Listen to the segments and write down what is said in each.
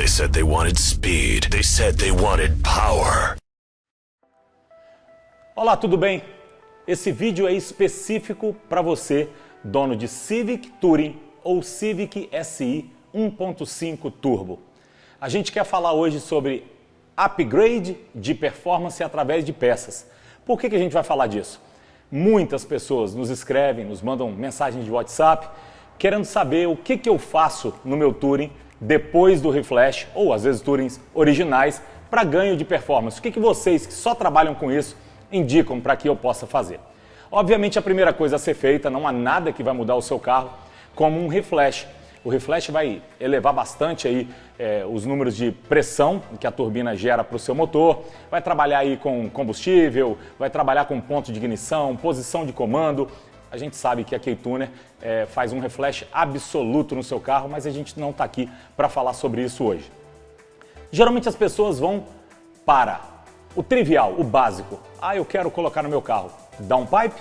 They said they wanted speed. They said they wanted power. Olá, tudo bem? Esse vídeo é específico para você, dono de Civic Touring ou Civic Si 1.5 Turbo. A gente quer falar hoje sobre upgrade de performance através de peças. Por que a gente vai falar disso? Muitas pessoas nos escrevem, nos mandam mensagens de WhatsApp, querendo saber o que eu faço no meu Touring depois do reflash, ou às vezes Tourings originais, para ganho de performance. O que vocês que só trabalham com isso indicam para que eu possa fazer? Obviamente a primeira coisa a ser feita, não há nada que vai mudar o seu carro como um reflash. O reflash vai elevar bastante aí, os números de pressão que a turbina gera para o seu motor, vai trabalhar aí com combustível, vai trabalhar com ponto de ignição, posição de comando. A gente sabe que a K-Tuner faz um reflash absoluto no seu carro, mas a gente não está aqui para falar sobre isso hoje. Geralmente as pessoas vão para o trivial, o básico. Eu quero colocar no meu carro downpipe,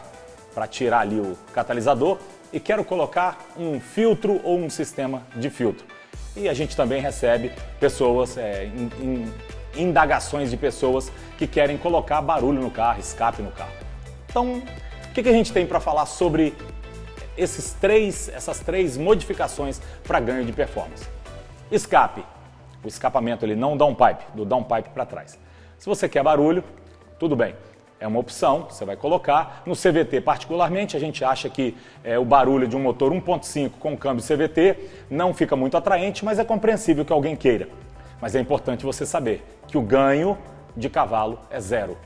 para tirar ali o catalisador, e quero colocar um filtro ou um sistema de filtro. E a gente também recebe pessoas, indagações de pessoas que querem colocar barulho no carro, escape no carro. Então, o que a gente tem para falar sobre essas três modificações para ganho de performance? Escape. O escapamento ele não downpipe, do downpipe para trás. Se você quer barulho, tudo bem. É uma opção, você vai colocar. No CVT particularmente, a gente acha que o barulho de um motor 1.5 com câmbio CVT não fica muito atraente, mas é compreensível que alguém queira. Mas é importante você saber que o ganho de cavalo é zero.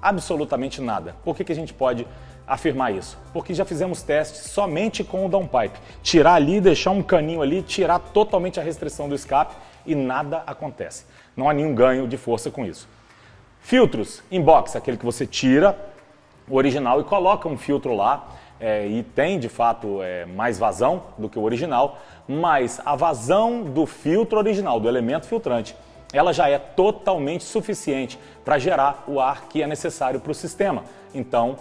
Absolutamente nada. Por que a gente pode afirmar isso? Porque já fizemos testes somente com o downpipe. Tirar ali, deixar um caninho ali, tirar totalmente a restrição do escape e nada acontece. Não há nenhum ganho de força com isso. Filtros in-box, aquele que você tira o original e coloca um filtro lá e tem de fato mais vazão do que o original, mas a vazão do filtro original, do elemento filtrante, ela já é totalmente suficiente para gerar o ar que é necessário para o sistema. Então,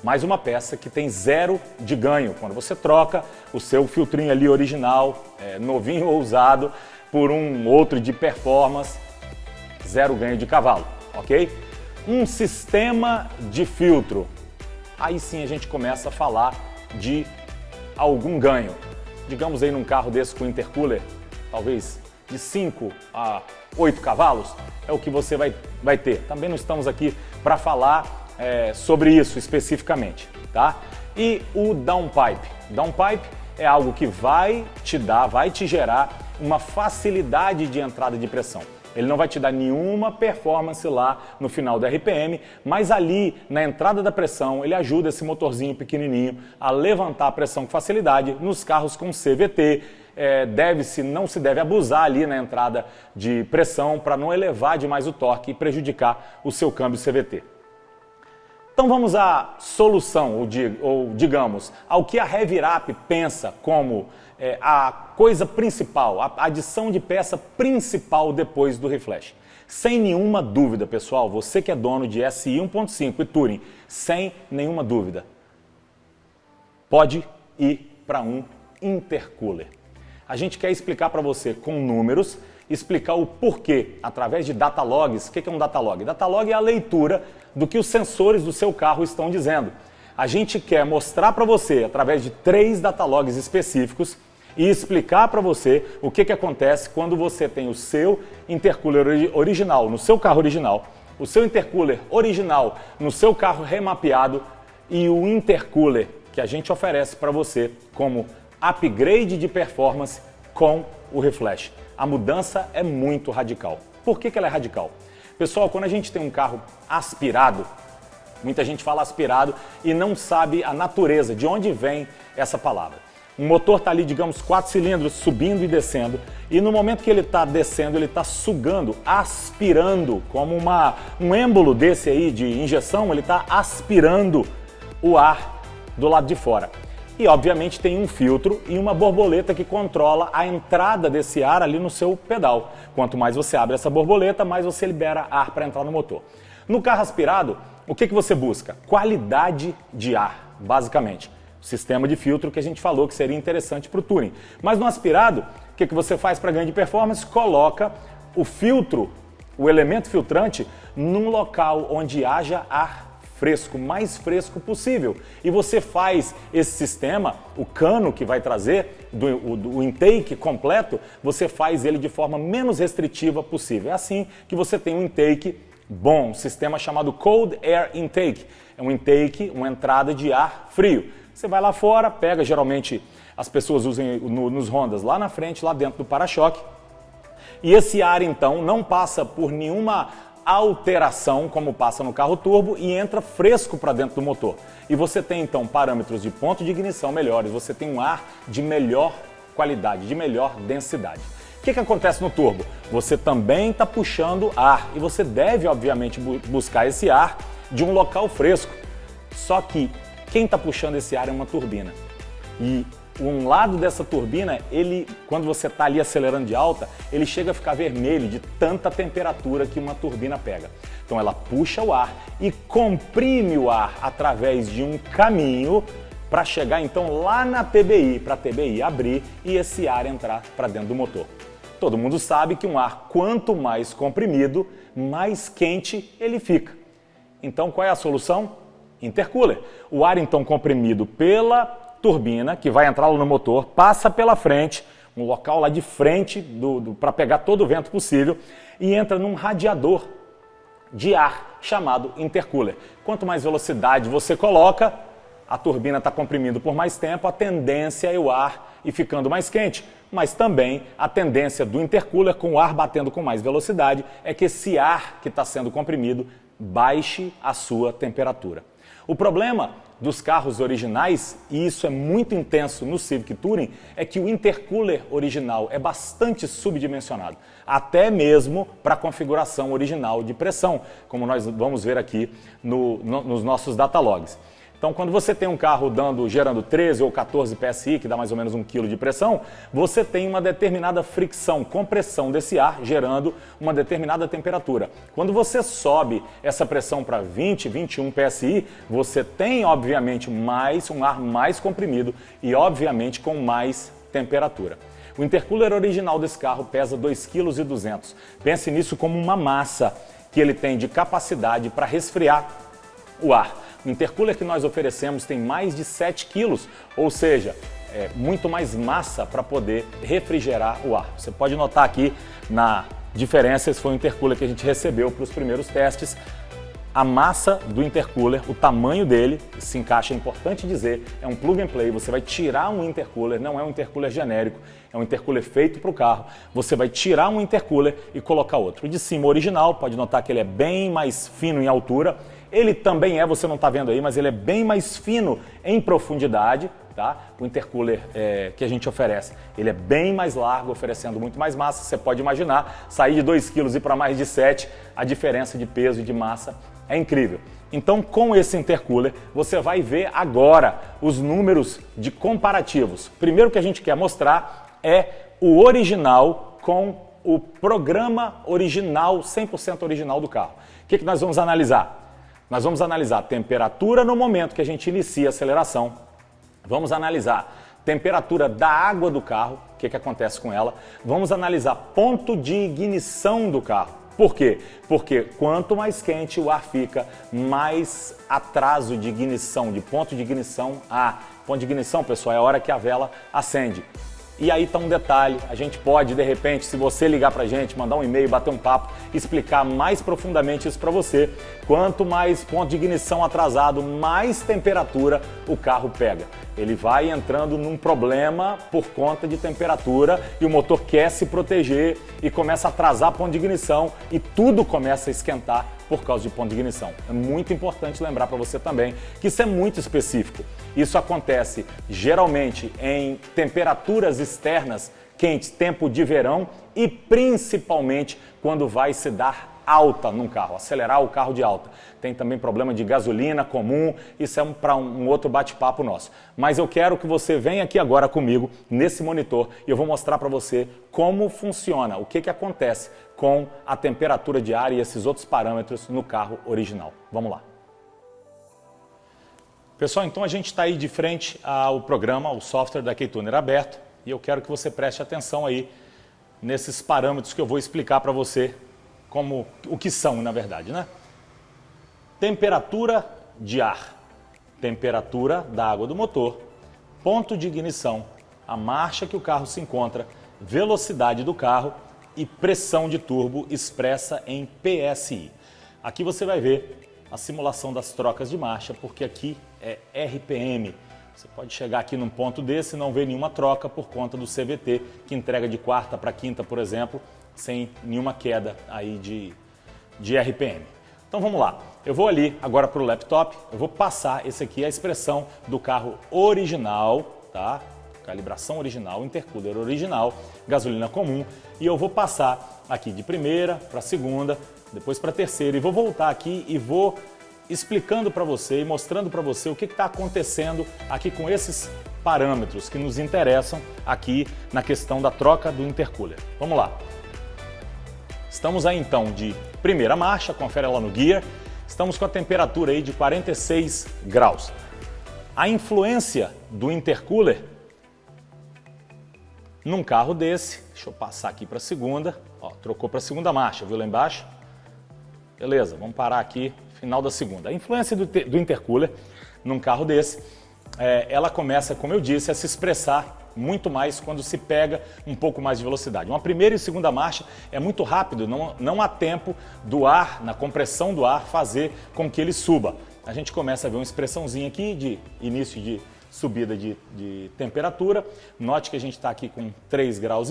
mais uma peça que tem zero de ganho. Quando você troca o seu filtrinho ali original, novinho ou usado, por um outro de performance, zero ganho de cavalo. Ok? Um sistema de filtro. Aí sim a gente começa a falar de algum ganho. Digamos aí num carro desse com intercooler, talvez de 5 a 8 cavalos, é o que você vai ter. Também não estamos aqui para falar sobre isso especificamente, tá? E o downpipe. Downpipe é algo que vai te gerar uma facilidade de entrada de pressão. Ele não vai te dar nenhuma performance lá no final do RPM, mas ali na entrada da pressão ele ajuda esse motorzinho pequenininho a levantar a pressão com facilidade. Nos carros com CVT não se deve abusar ali na entrada de pressão para não elevar demais o torque e prejudicar o seu câmbio CVT. Então vamos à solução, ou digamos, ao que a Heavy Rap pensa como a coisa principal, a adição de peça principal depois do reflash. Sem nenhuma dúvida, pessoal, você que é dono de SI 1.5 e Touring, sem nenhuma dúvida, pode ir para um intercooler. A gente quer explicar para você com números, explicar o porquê, através de data logs. O que é um data log? Data log é a leitura do que os sensores do seu carro estão dizendo. A gente quer mostrar para você, através de 3 data logs específicos, e explicar para você o que acontece quando você tem o seu intercooler original no seu carro original, o seu intercooler original no seu carro remapeado e o intercooler que a gente oferece para você como upgrade de performance com o reflash. A mudança é muito radical. Por que ela é radical? Pessoal, quando a gente tem um carro aspirado, muita gente fala aspirado e não sabe a natureza, de onde vem essa palavra. Um motor está ali, digamos, 4 cilindros subindo e descendo, e no momento que ele está descendo, ele está sugando, aspirando, como um êmbolo desse aí de injeção, ele está aspirando o ar do lado de fora. E obviamente tem um filtro e uma borboleta que controla a entrada desse ar ali no seu pedal. Quanto mais você abre essa borboleta, mais você libera ar para entrar no motor. No carro aspirado, o que você busca? Qualidade de ar, basicamente. O sistema de filtro que a gente falou que seria interessante para o Touring. Mas no aspirado, o que você faz para ganho de performance? Coloca o filtro, o elemento filtrante, num local onde haja ar fresco, mais fresco possível. E você faz esse sistema, o cano que vai trazer, o intake completo, você faz ele de forma menos restritiva possível. É assim que você tem um intake bom, um sistema chamado Cold Air Intake. É um intake, uma entrada de ar frio. Você vai lá fora, pega, geralmente as pessoas usam nos Hondas lá na frente, lá dentro do para-choque. E esse ar então não passa por nenhuma alteração como passa no carro turbo e entra fresco para dentro do motor. E você tem então parâmetros de ponto de ignição melhores, você tem um ar de melhor qualidade, de melhor densidade. O que acontece no turbo? Você também está puxando ar e você deve obviamente buscar esse ar de um local fresco. Só que quem está puxando esse ar é uma turbina. E um lado dessa turbina, quando você está ali acelerando de alta, ele chega a ficar vermelho de tanta temperatura que uma turbina pega. Então ela puxa o ar e comprime o ar através de um caminho para chegar então lá na TBI, para a TBI abrir e esse ar entrar para dentro do motor. Todo mundo sabe que um ar quanto mais comprimido, mais quente ele fica. Então qual é a solução? Intercooler. O ar então comprimido pela turbina, que vai entrar no motor, passa pela frente, um local lá de frente para pegar todo o vento possível e entra num radiador de ar chamado intercooler. Quanto mais velocidade você coloca, a turbina está comprimindo por mais tempo, a tendência é o ar ir ficando mais quente, mas também a tendência do intercooler com o ar batendo com mais velocidade é que esse ar que está sendo comprimido baixe a sua temperatura. O problema dos carros originais, e isso é muito intenso no Civic Touring, é que o intercooler original é bastante subdimensionado, até mesmo para a configuração original de pressão, como nós vamos ver aqui nos nossos datalogs. Então, quando você tem um carro gerando 13 ou 14 PSI, que dá mais ou menos 1 kg de pressão, você tem uma determinada fricção, compressão desse ar, gerando uma determinada temperatura. Quando você sobe essa pressão para 20, 21 PSI, você tem, obviamente, um ar mais comprimido e, obviamente, com mais temperatura. O intercooler original desse carro pesa 2,2 kg. Pense nisso como uma massa que ele tem de capacidade para resfriar o ar. O intercooler que nós oferecemos tem mais de 7 quilos, ou seja, muito mais massa para poder refrigerar o ar. Você pode notar aqui na diferença, esse foi o intercooler que a gente recebeu para os primeiros testes. A massa do intercooler, o tamanho dele, se encaixa, é importante dizer, é um plug and play. Você vai tirar um intercooler, não é um intercooler genérico, é um intercooler feito para o carro. Você vai tirar um intercooler e colocar outro. O de cima original, pode notar que ele é bem mais fino em altura. Ele também você não está vendo aí, mas ele é bem mais fino em profundidade, tá? O intercooler que a gente oferece, ele é bem mais largo, oferecendo muito mais massa. Você pode imaginar, sair de 2 kg e para mais de 7, a diferença de peso e de massa é incrível. Então, com esse intercooler, você vai ver agora os números de comparativos. Primeiro que a gente quer mostrar é o original com o programa original, 100% original do carro. O que nós vamos analisar? Nós vamos analisar a temperatura no momento que a gente inicia a aceleração. Vamos analisar a temperatura da água do carro, o que acontece com ela. Vamos analisar ponto de ignição do carro. Por quê? Porque quanto mais quente o ar fica, mais atraso de ignição, de ponto de ignição há. Ponto de ignição, pessoal, é a hora que a vela acende. E aí está um detalhe, a gente pode, de repente, se você ligar para a gente, mandar um e-mail, bater um papo, explicar mais profundamente isso para você. Quanto mais ponto de ignição atrasado, mais temperatura o carro pega. Ele vai entrando num problema por conta de temperatura e o motor quer se proteger e começa a atrasar ponto de ignição e tudo começa a esquentar por causa de ponto de ignição. É muito importante lembrar para você também que isso é muito específico. Isso acontece geralmente em temperaturas externas quentes, tempo de verão e principalmente quando vai se dar alta num carro, acelerar o carro de alta. Tem também problema de gasolina comum, isso é para um outro bate-papo nosso. Mas eu quero que você venha aqui agora comigo nesse monitor e eu vou mostrar para você como funciona, o que acontece com a temperatura de ar e esses outros parâmetros no carro original. Vamos lá. Pessoal, então a gente está aí de frente ao programa, ao software da K-Tuner aberto e eu quero que você preste atenção aí nesses parâmetros que eu vou explicar para você como o que são, na verdade, né? Temperatura de ar, temperatura da água do motor, ponto de ignição, a marcha que o carro se encontra, velocidade do carro e pressão de turbo expressa em PSI. Aqui você vai ver a simulação das trocas de marcha, porque aqui é RPM. Você pode chegar aqui num ponto desse e não ver nenhuma troca por conta do CVT, que entrega de quarta para quinta, por exemplo, sem nenhuma queda aí de RPM. Então vamos lá, eu vou ali agora para o laptop, eu vou passar, esse aqui é a expressão do carro original, tá? Calibração original, intercooler original, gasolina comum, e eu vou passar aqui de primeira para segunda, depois para terceira, e vou voltar aqui e vou explicando para você e mostrando para você o que está acontecendo aqui com esses parâmetros que nos interessam aqui na questão da troca do intercooler. Vamos lá. Estamos aí então de primeira marcha, confere lá no guia, estamos com a temperatura aí de 46 graus. A influência do intercooler num carro desse, deixa eu passar aqui para a segunda, ó, trocou para a segunda marcha, viu lá embaixo? Beleza, vamos parar aqui, final da segunda. A influência do intercooler num carro desse, ela começa, como eu disse, a se expressar muito mais quando se pega um pouco mais de velocidade. Uma primeira e segunda marcha é muito rápido, não há tempo do ar, na compressão do ar, fazer com que ele suba. A gente começa a ver uma expressãozinha aqui de início de subida de temperatura. Note que a gente está aqui com 3,5 graus,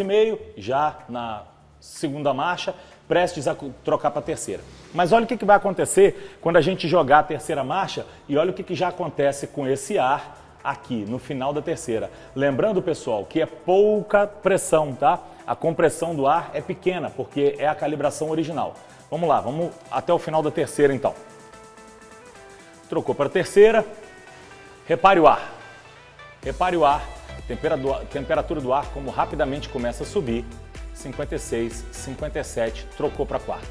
já na segunda marcha, prestes a trocar para a terceira. Mas olha o que vai acontecer quando a gente jogar a terceira marcha e olha o que já acontece com esse ar aqui no final da terceira. Lembrando, pessoal, que é pouca pressão, tá? A compressão do ar é pequena, porque é a calibração original. Vamos lá, vamos até o final da terceira então. Trocou para a terceira. Repare o ar. Repare o ar, temperatura do ar como rapidamente começa a subir. 56, 57, trocou para a quarta.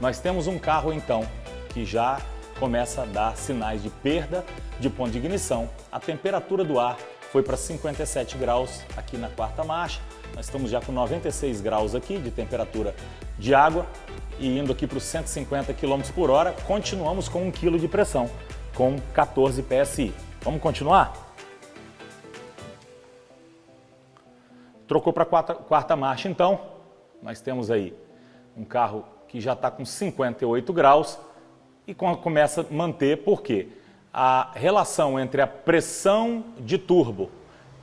Nós temos um carro então que já começa a dar sinais de perda de ponto de ignição. A temperatura do ar foi para 57 graus aqui na quarta marcha. Nós estamos já com 96 graus aqui de temperatura de água e indo aqui para os 150 km por hora. Continuamos com 1 kg de pressão, com 14 PSI. Vamos continuar? Trocou para a quarta marcha então. Nós temos aí um carro que já está com 58 graus e começa a manter, porque a relação entre a pressão de turbo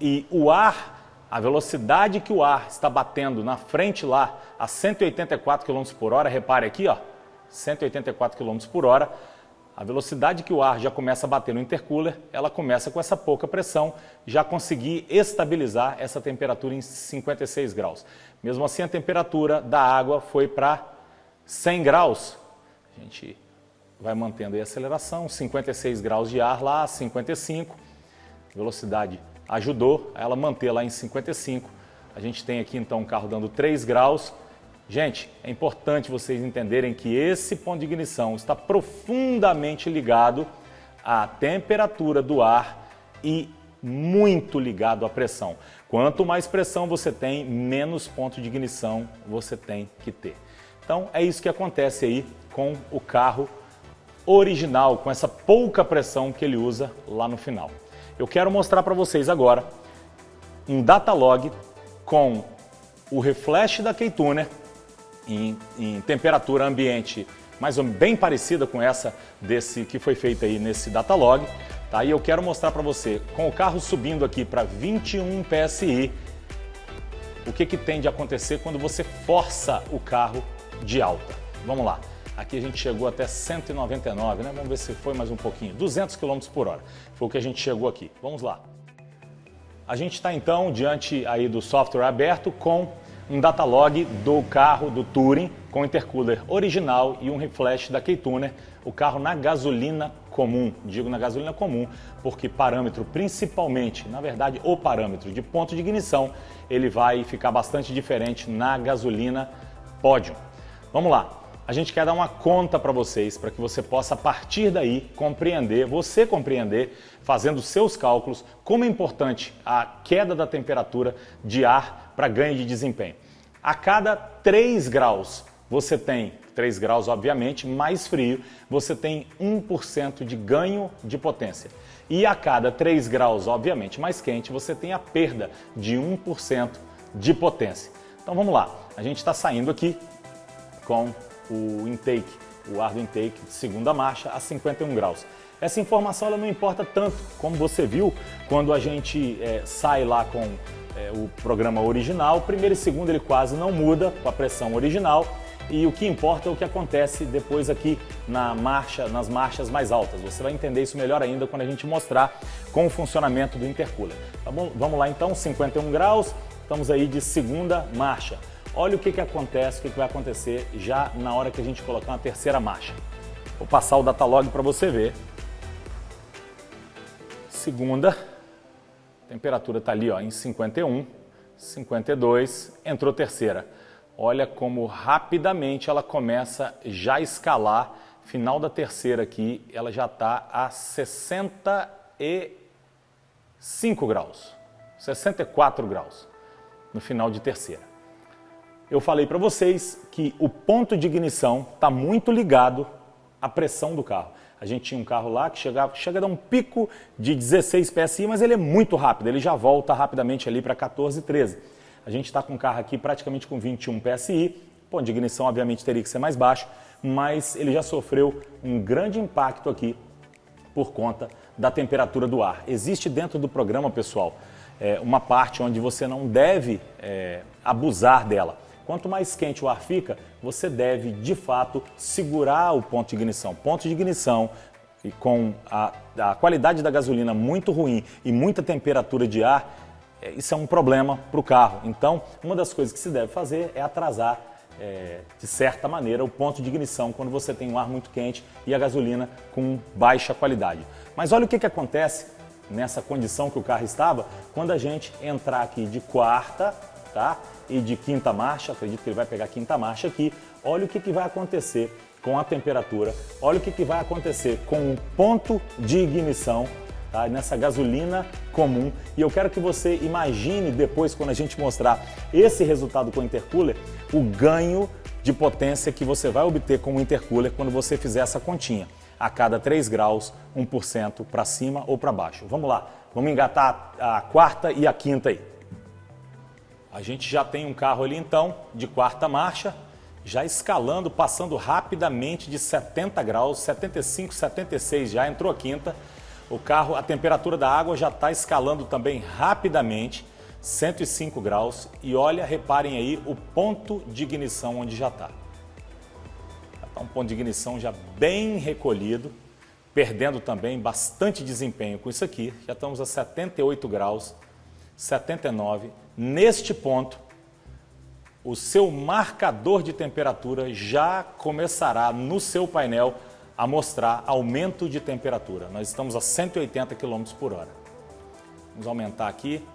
e o ar, a velocidade que o ar está batendo na frente lá a 184 km por hora, repare aqui, ó, 184 km por hora, a velocidade que o ar já começa a bater no intercooler, ela começa com essa pouca pressão, já conseguir estabilizar essa temperatura em 56 graus. Mesmo assim, a temperatura da água foi para 100 graus. A gente vai mantendo aí a aceleração, 56 graus de ar lá, 55. Velocidade ajudou a ela manter lá em 55. A gente tem aqui então um carro dando 3 graus. Gente, é importante vocês entenderem que esse ponto de ignição está profundamente ligado à temperatura do ar e muito ligado à pressão. Quanto mais pressão você tem, menos ponto de ignição você tem que ter. Então é isso que acontece aí com o carro original, com essa pouca pressão que ele usa lá no final. Eu quero mostrar para vocês agora um datalog com o reflash da K-Tuner em temperatura ambiente mais ou menos bem parecida com essa desse que foi feita aí nesse datalog, tá? E eu quero mostrar para você, com o carro subindo aqui para 21 PSI, o que tem de acontecer quando você força o carro de alta. Vamos lá. Aqui a gente chegou até 199, né? Vamos ver se foi mais um pouquinho. 200 km por hora. Foi o que a gente chegou aqui. Vamos lá. A gente está então diante aí do software aberto com um datalog do carro do Touring com intercooler original e um reflash da K-Tuner, o carro na gasolina comum. Digo na gasolina comum porque parâmetro principalmente, na verdade o parâmetro de ponto de ignição, ele vai ficar bastante diferente na gasolina Podium. Vamos lá. A gente quer dar uma conta para vocês, para que você possa, a partir daí, compreender, fazendo seus cálculos, como é importante a queda da temperatura de ar para ganho de desempenho. A cada 3 graus, você tem 3 graus, obviamente, mais frio, você tem 1% de ganho de potência. E a cada 3 graus, obviamente, mais quente, você tem a perda de 1% de potência. Então vamos lá, a gente está saindo aqui com o intake, o ar do intake de segunda marcha a 51 graus. Essa informação ela não importa tanto, como você viu quando a gente sai lá com o programa original. Primeiro e segundo ele quase não muda com a pressão original. E o que importa é o que acontece depois aqui nas marchas mais altas. Você vai entender isso melhor ainda quando a gente mostrar com o funcionamento do intercooler. Tá bom? Vamos lá então, 51 graus, estamos aí de segunda marcha. Olha o que acontece, o que vai acontecer já na hora que a gente colocar uma terceira marcha. Vou passar o datalog para você ver. Segunda, a temperatura está ali ó, em 51, 52, entrou terceira. Olha como rapidamente ela começa já a escalar. Final da terceira aqui, ela já está a 65 graus, 64 graus no final de terceira. Eu falei para vocês que o ponto de ignição está muito ligado à pressão do carro. A gente tinha um carro lá que chega a dar um pico de 16 PSI, mas ele é muito rápido, ele já volta rapidamente ali para 14, 13. A gente está com um carro aqui praticamente com 21 PSI, o ponto de ignição obviamente teria que ser mais baixo, mas ele já sofreu um grande impacto aqui por conta da temperatura do ar. Existe dentro do programa, pessoal, uma parte onde você não deve abusar dela. Quanto mais quente o ar fica, você deve, de fato, segurar o ponto de ignição. Ponto de ignição, e com a qualidade da gasolina muito ruim e muita temperatura de ar, isso é um problema para o carro. Então, uma das coisas que se deve fazer é atrasar, de certa maneira, o ponto de ignição quando você tem um ar muito quente e a gasolina com baixa qualidade. Mas olha o que acontece nessa condição que o carro estava quando a gente entrar aqui de quarta, tá? E de quinta marcha, acredito que ele vai pegar a quinta marcha aqui. Olha o que vai acontecer com a temperatura, olha o que vai acontecer com o ponto de ignição, tá? Nessa gasolina comum. E eu quero que você imagine depois, quando a gente mostrar esse resultado com o intercooler, o ganho de potência que você vai obter com o intercooler quando você fizer essa continha. A cada 3 graus, 1% para cima ou para baixo. Vamos lá, vamos engatar a quarta e a quinta aí. A gente já tem um carro ali então, de quarta marcha, já escalando, passando rapidamente de 70 graus, 75, 76, já entrou a quinta. O carro, a temperatura da água já está escalando também rapidamente, 105 graus. E olha, reparem aí o ponto de ignição onde já está. Está um ponto de ignição já bem recolhido, perdendo também bastante desempenho com isso aqui. Já estamos a 78 graus, 79. Neste ponto, o seu marcador de temperatura já começará no seu painel a mostrar aumento de temperatura. Nós estamos a 180 km por hora. Vamos aumentar aqui.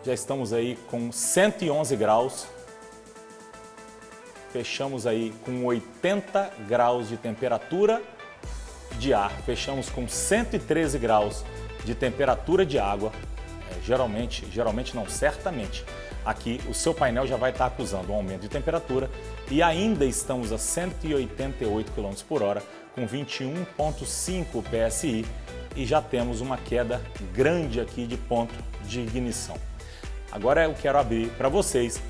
Já estamos aí com 111 graus. Fechamos aí com 80 graus de temperatura de ar. Fechamos com 113 graus de temperatura de água. Geralmente não, certamente. Aqui o seu painel já vai estar acusando um aumento de temperatura e ainda estamos a 188 km por hora com 21,5 PSI e já temos uma queda grande aqui de ponto de ignição. Agora eu quero abrir para vocês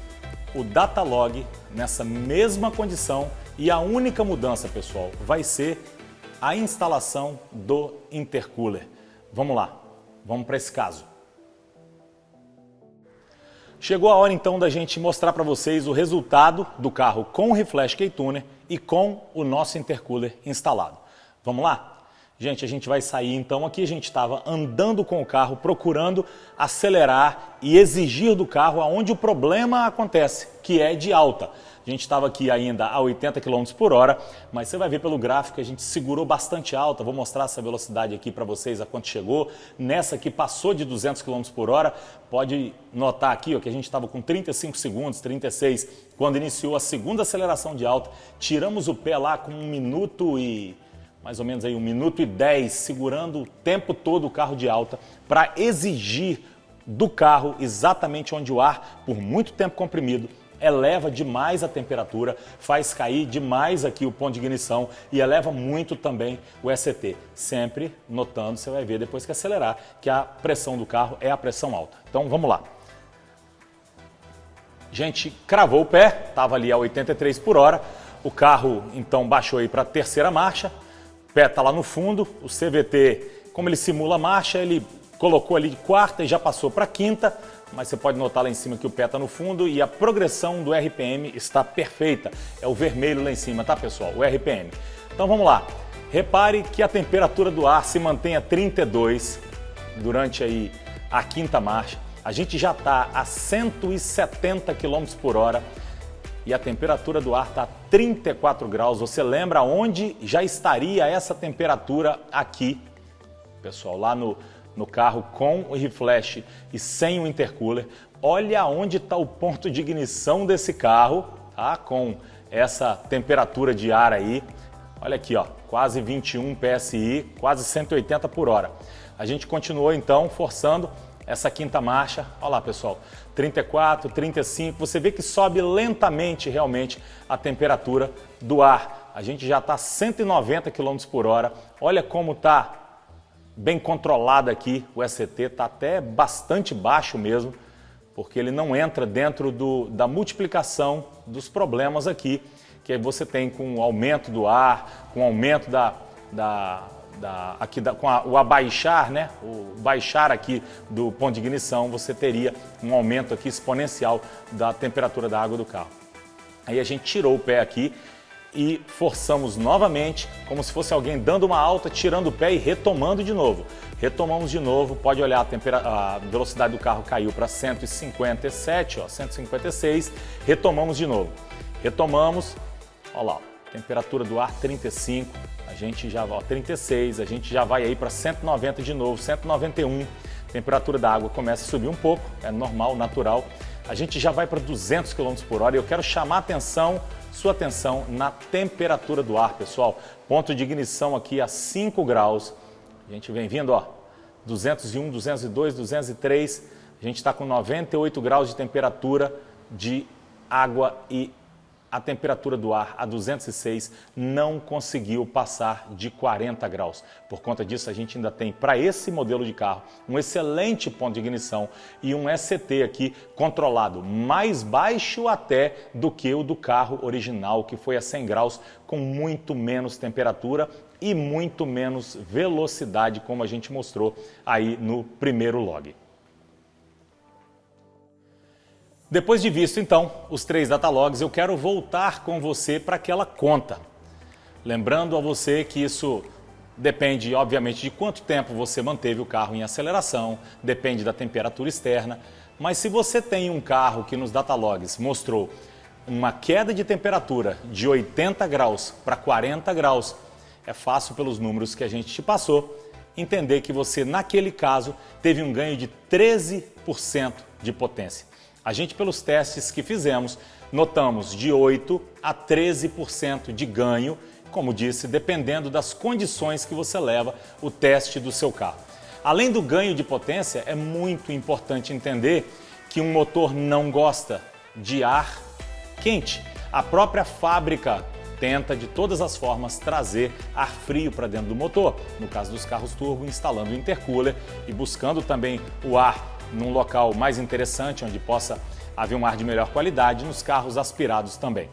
o datalog nessa mesma condição e a única mudança, pessoal, vai ser a instalação do intercooler. Vamos lá, vamos para esse caso. Chegou a hora então da gente mostrar para vocês o resultado do carro com o Reflash K-Tuner e com o nosso intercooler instalado. Vamos lá? Gente, a gente vai sair então aqui, a gente estava andando com o carro, procurando acelerar e exigir do carro aonde o problema acontece, que é de alta. A gente estava aqui ainda a 80 km por hora, mas você vai ver pelo gráfico que a gente segurou bastante alta. Vou mostrar essa velocidade aqui para vocês a quanto chegou. Nessa aqui passou de 200 km por hora. Pode notar aqui ó, que a gente estava com 35 segundos, 36, quando iniciou a segunda aceleração de alta. Tiramos o pé lá com 1 minuto e... mais ou menos aí 1 minuto e 10, segurando o tempo todo o carro de alta para exigir do carro exatamente onde o ar, por muito tempo comprimido, eleva demais a temperatura, faz cair demais aqui o ponto de ignição e eleva muito também o ECT. Sempre notando, você vai ver depois que acelerar, que a pressão do carro é a pressão alta. Então vamos lá. A gente cravou o pé, estava ali a 83 por hora, o carro então baixou aí para a terceira marcha, o pé está lá no fundo, o CVT, como ele simula a marcha, ele colocou ali de quarta e já passou para quinta, mas você pode notar lá em cima que o pé está no fundo e a progressão do RPM está perfeita. É o vermelho lá em cima, tá pessoal? O RPM. Então vamos lá. Repare que a temperatura do ar se mantém a 32 durante aí a quinta marcha. A gente já está a 170 km por hora e a temperatura do ar está a 34 graus. Você lembra onde já estaria essa temperatura aqui, pessoal, lá no carro com o reflash e sem o intercooler. Olha onde está o ponto de ignição desse carro, tá? Com essa temperatura de ar aí. Olha aqui, ó, quase 21 PSI, quase 180 por hora. A gente continuou então forçando essa quinta marcha. Olha lá, pessoal, 34, 35. Você vê que sobe lentamente realmente a temperatura do ar. A gente já está a 190 km por hora. Olha como está bem controlado aqui, o ECT está até bastante baixo mesmo, porque ele não entra dentro da multiplicação dos problemas aqui, que aí você tem com o aumento do ar, com o aumento o abaixar, né? O baixar aqui do ponto de ignição, você teria um aumento aqui exponencial da temperatura da água do carro. Aí a gente tirou o pé aqui e forçamos novamente, como se fosse alguém dando uma alta, tirando o pé e retomando de novo. Retomamos de novo, pode olhar, a velocidade do carro caiu para 157, ó, 156, retomamos de novo. Retomamos, olha lá, temperatura do ar 35, a gente já vai, 36, a gente já vai aí para 190 de novo, 191, temperatura da água começa a subir um pouco, é normal, natural. A gente já vai para 200 km por hora e eu quero chamar a atenção, sua atenção na temperatura do ar, pessoal. Ponto de ignição aqui a 5 graus. A gente vem vindo, ó, 201, 202, 203. A gente está com 98 graus de temperatura de água e a temperatura do ar a 206 não conseguiu passar de 40 graus. Por conta disso, a gente ainda tem, para esse modelo de carro, um excelente ponto de ignição e um ECT aqui controlado, mais baixo até do que o do carro original, que foi a 100 graus, com muito menos temperatura e muito menos velocidade, como a gente mostrou aí no primeiro log. Depois de visto, então, os 3 datalogs, eu quero voltar com você para aquela conta. Lembrando a você que isso depende, obviamente, de quanto tempo você manteve o carro em aceleração, depende da temperatura externa, mas se você tem um carro que nos datalogs mostrou uma queda de temperatura de 80 graus para 40 graus, é fácil pelos números que a gente te passou entender que você, naquele caso, teve um ganho de 13% de potência. A gente, pelos testes que fizemos, notamos de 8% a 13% de ganho, como disse, dependendo das condições que você leva o teste do seu carro. Além do ganho de potência, é muito importante entender que um motor não gosta de ar quente. A própria fábrica tenta, de todas as formas, trazer ar frio para dentro do motor. No caso dos carros turbo, instalando o intercooler e buscando também o ar num local mais interessante, onde possa haver um ar de melhor qualidade, nos carros aspirados também.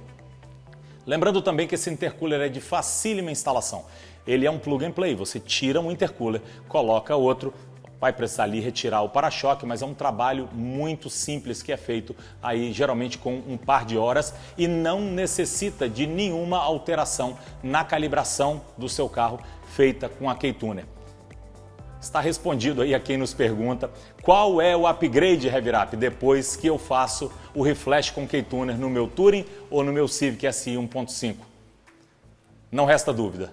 Lembrando também que esse intercooler é de facílima instalação. Ele é um plug and play, você tira um intercooler, coloca outro, vai precisar ali retirar o para-choque, mas é um trabalho muito simples que é feito aí geralmente com um par de horas e não necessita de nenhuma alteração na calibração do seu carro feita com a K-Tuner. Está respondido aí a quem nos pergunta qual é o upgrade Revirap depois que eu faço o reflash com K-Tuner no meu Touring ou no meu Civic SI 1.5. Não resta dúvida,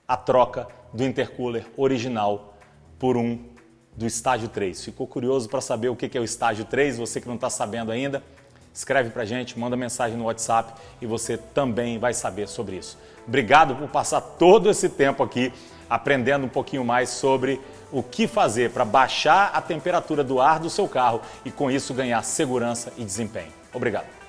a troca do intercooler original por um do estágio 3. Ficou curioso para saber o que é o estágio 3? Você que não está sabendo ainda, escreve pra gente, manda mensagem no WhatsApp e você também vai saber sobre isso. Obrigado por passar todo esse tempo aqui aprendendo um pouquinho mais sobre o que fazer para baixar a temperatura do ar do seu carro e com isso ganhar segurança e desempenho. Obrigado.